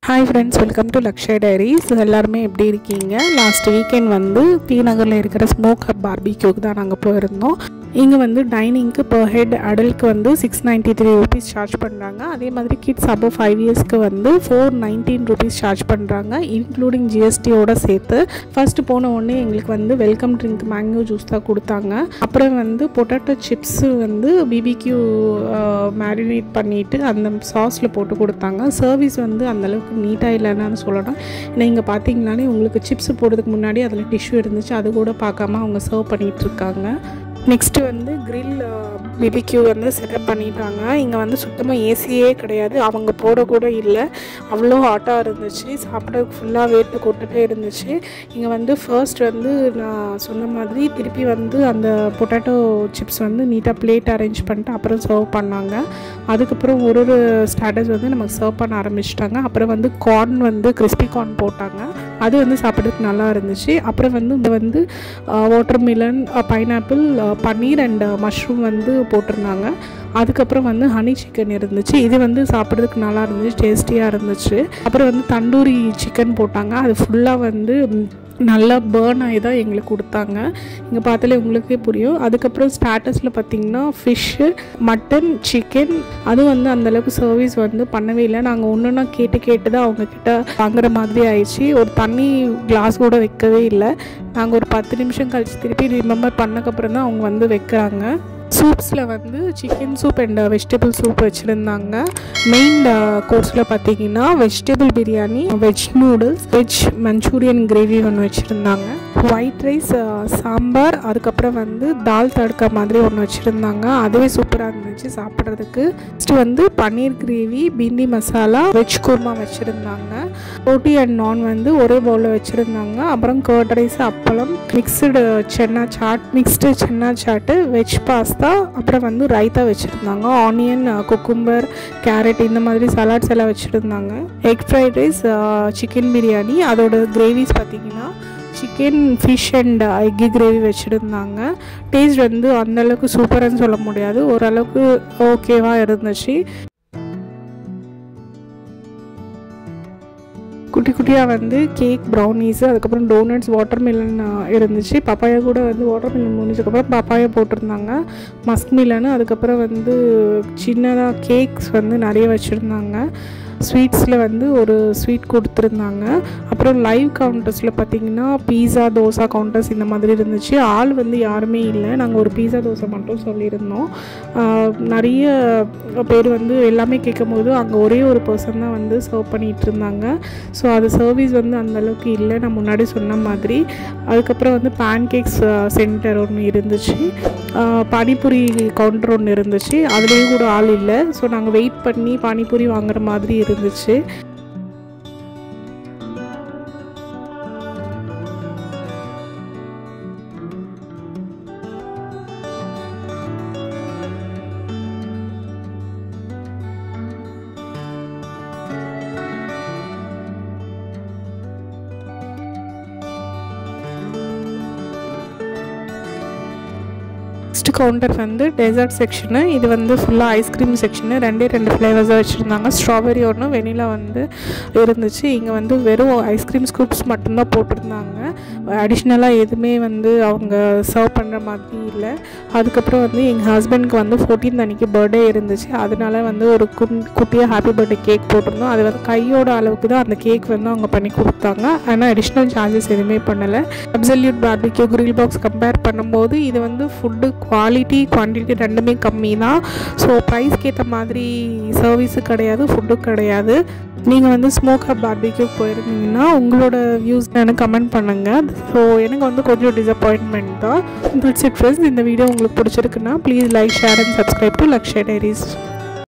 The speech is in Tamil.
Hi friends, welcome to Lakshya Diaries. எல்லாரும் எப்படி இருக்கீங்க? லாஸ்ட் வீக்கெண்ட் வந்து டி நகர்ல இருக்கிற ஸ்மோக் ஹப் பார்பிக்யூக்கு தான் நாங்கள் போயிருந்தோம். இங்கே வந்து டைனிங்க்கு per head அடல்ட்க்கு வந்து 693 rupees சார்ஜ் பண்ணுறாங்க. அதே மாதிரி கிட்ஸ் above 5 yearsக்கு வந்து 419 rupees சார்ஜ் பண்ணுறாங்க, இன்க்ளூடிங் ஜிஎஸ்டியோட சேர்த்து. ஃபர்ஸ்ட் போன உடனே எங்களுக்கு வந்து வெல்கம் ட்ரிங்க் மேங்கோ ஜூஸ் தான் கொடுத்தாங்க. அப்புறம் வந்து பொட்டேட்டோ சிப்ஸு வந்து பிபிக்யூ மேரினேட் பண்ணிவிட்டு அந்த சாஸில் போட்டு கொடுத்தாங்க. சர்வீஸ் வந்து அந்தளவுக்கு நீட்டாக இல்லைன்னு சொல்லணும். ஏன்னா இங்கே பார்த்தீங்கன்னாலே உங்களுக்கு சிப்ஸ் போடுறதுக்கு முன்னாடி அதில் டிஷ்யூ இருந்துச்சு, அது கூட பார்க்காம அவங்க சர்வ் பண்ணிகிட்ருக்காங்க. நெக்ஸ்ட்டு வந்து கிரில் பிபிக்யூ வந்து செட்டப் பண்ணிட்டாங்க. இங்கே வந்து சுத்தமாக ஏசியே கிடையாது, அவங்க போட கூட இல்லை, அவ்வளோ ஹாட்டாக இருந்துச்சு. சாப்பிட ஃபுல்லாக வேட்டு கொட்டுட்டே இருந்துச்சு. இங்கே வந்து ஃபர்ஸ்ட் வந்து நான் சொன்ன மாதிரி திருப்பி வந்து அந்த பொட்டேட்டோ சிப்ஸ் வந்து நீட்டாக பிளேட் அரேஞ்ச் பண்ணிட்டு அப்புறம் சர்வ் பண்ணாங்க. அதுக்கப்புறம் ஒரு ஸ்டார்டர்ஸ் வந்து நமக்கு சர்வ் பண்ண ஆரம்பிச்சிட்டாங்க. அப்புறம் வந்து கார்ன் வந்து கிறிஸ்பி கார்ன் போட்டாங்க, அது வந்து சாப்பிட்றதுக்கு நல்லா இருந்துச்சு. அப்புறம் வந்து இங்கே வந்து watermelon, pineapple, paneer and mushroom வந்து போட்டிருந்தாங்க. அதுக்கப்புறம் வந்து ஹனி சிக்கன் இருந்துச்சு, இது வந்து சாப்பிட்றதுக்கு நல்லா இருந்துச்சு, டேஸ்டியாக இருந்துச்சு. அப்புறம் வந்து தண்டூரி சிக்கன் போட்டாங்க, அது ஃபுல்லாக வந்து நல்லா பேர்ன் ஆகி தான் எங்களுக்கு கொடுத்தாங்க. இங்கே பார்த்தாலே உங்களுக்கே புரியும். அதுக்கப்புறம் ஸ்டார்டர்ஸில் பார்த்திங்கன்னா ஃபிஷ்ஷு, மட்டன், சிக்கன், அதுவும் வந்து அந்தளவுக்கு சர்வீஸ் வந்து பண்ணவே இல்லை. நாங்கள் ஒன்றுன்னா கேட்டு தான் அவங்கக்கிட்ட வாங்குற மாதிரி ஆயிடுச்சு. ஒரு தண்ணி கிளாஸ் கூட வைக்கவே இல்லை. நாங்கள் ஒரு 10 நிமிஷம் கழித்து திருப்பி ரிமெம்பர் பண்ணக்கப்புறம் தான் அவங்க வந்து வைக்கிறாங்க. சூப்ஸில் வந்து chicken soup and vegetable soup வச்சுருந்தாங்க. மெயின் கோர்ஸில் பார்த்தீங்கன்னா vegetable biryani, veg noodles, veg Manchurian gravy ஒன்று வச்சுருந்தாங்க, ஒயிட் ரைஸ், சாம்பார், அதுக்கப்புறம் வந்து தால் தடுக்கா மாதிரி ஒன்று வச்சுருந்தாங்க. அதுவே சூப்பராக இருந்துச்சு சாப்பிட்றதுக்கு. நெக்ஸ்ட்டு வந்து பன்னீர் கிரேவி, பிந்தி மசாலா, வெஜ் குருமா வச்சுருந்தாங்க. ரோட்டி அண்ட் நான் வந்து ஒரே பவுலில் வச்சுருந்தாங்க. அப்புறம் கர்ட் ரைஸ், அப்பளம், மிக்ஸ்டு சென்னா சாட்டு, வெஜ் பாஸ்தா, அப்புறம் வந்து ரைத்தா வச்சுருந்தாங்க. ஆனியன், குக்கும்பர், கேரட், இந்த மாதிரி சலாட்ஸ் எல்லாம் வச்சுருந்தாங்க. Egg fried rice, chicken biryani, அதோட கிரேவிஸ் பார்த்திங்கன்னா chicken, fish and egg gravy வச்சுருந்தாங்க. டேஸ்ட் வந்து அந்தளவுக்கு சூப்பர்னு சொல்ல முடியாது, ஓரளவுக்கு ஓகேவாக இருந்துச்சு. குட்டி குட்டியாக வந்து கேக், ப்ரௌனீஸு, அதுக்கப்புறம் டோனட்ஸ், வாட்டர்மெலன் இருந்துச்சு. பப்பாயா கூட வந்து வாட்டர்மெலன் முடிஞ்சதுக்கப்புறம் பப்பாயா போட்டிருந்தாங்க, மஸ்க் மிலனு, அதுக்கப்புறம் வந்து சின்னதாக கேக்ஸ் வந்து நிறைய வச்சுருந்தாங்க. ஸ்வீட்ஸில் வந்து ஒரு ஸ்வீட் கொடுத்துருந்தாங்க. அப்புறம் லைவ் கவுண்டர்ஸில் பார்த்திங்கன்னா பீஸா, தோசை கவுண்டர்ஸ் இந்த மாதிரி இருந்துச்சு. ஆள் வந்து யாருமே இல்லை, நாங்கள் ஒரு பீஸா தோசை மட்டும் சொல்லியிருந்தோம். நிறைய பேர் வந்து எல்லாமே கேட்கும் போது அங்கே ஒரே ஒரு பர்சன் தான் வந்து சர்வ் பண்ணிகிட்டு இருந்தாங்க. ஸோ அது சர்வீஸ் வந்து அந்தளவுக்கு இல்லை, நான் முன்னாடி சொன்ன மாதிரி. அதுக்கப்புறம் வந்து பேன்கேக்ஸ் சென்டர் ஒன்று இருந்துச்சு, பானிபூரி கவுண்டர் ஒன்று இருந்துச்சு, அதுலேயும் கூட ஆள் இல்லை. ஸோ நாங்கள் வெயிட் பண்ணி பானிபூரி வாங்குற மாதிரி இருந்துச்சு. நெக்ஸ்ட் கவுண்டர் வந்து டெசர்ட் செக்ஷனு. இது வந்து ஃபுல்லாக ஐஸ்கிரீம் செக்ஷனு. 2 ஃப்ளேவர்ஸாக வச்சுருந்தாங்க, ஸ்ட்ராபெரி ஒன்று, வெனிலா வந்து இருந்துச்சு. இங்கே வந்து வெறும் ஐஸ்கிரீம் ஸ்கூப்ஸ் மட்டும்தான் போட்டிருந்தாங்க, அடிஷ்னலாக எதுவுமே வந்து அவங்க சர்வ் பண்ணுற மாதிரி இல்லை. அதுக்கப்புறம் வந்து எங்கள் ஹஸ்பண்டுக்கு வந்து 14th அன்றைக்கி பர்த்டே இருந்துச்சு, அதனால வந்து ஒரு குட்டியாக ஹாப்பி பர்த்டே கேக் போட்டிருந்தோம். அது வந்து கையோட அளவுக்கு தான் அந்த கேக் வந்து அவங்க பண்ணி கொடுத்தாங்க, ஆனால் அடிஷ்னல் சார்ஜஸ் எதுவுமே பண்ணலை. Absolute barbecue grill box compare பண்ணும்போது இது வந்து ஃபுட்டு குவாலிட்டி, குவான்டிட்டி ரெண்டுமே கம்மி தான். ஸோ ப்ரைஸ்க்கு ஏற்ற மாதிரி சர்வீஸு கிடையாது, ஃபுட்டும் கிடையாது. நீங்கள் வந்து ஸ்மோக் ஹப் பார்பிக்யூ போயிருந்தீங்கன்னா உங்களோட வியூஸ் எனக்கு கமெண்ட் பண்ணுங்கள். ஸோ எனக்கு வந்து கொஞ்சம் டிசப்பாயின்மெண்ட் தான். That's it friends. இந்த வீடியோ உங்களுக்கு பிடிச்சிருக்குன்னா please like, share and subscribe to Lakshya diaries.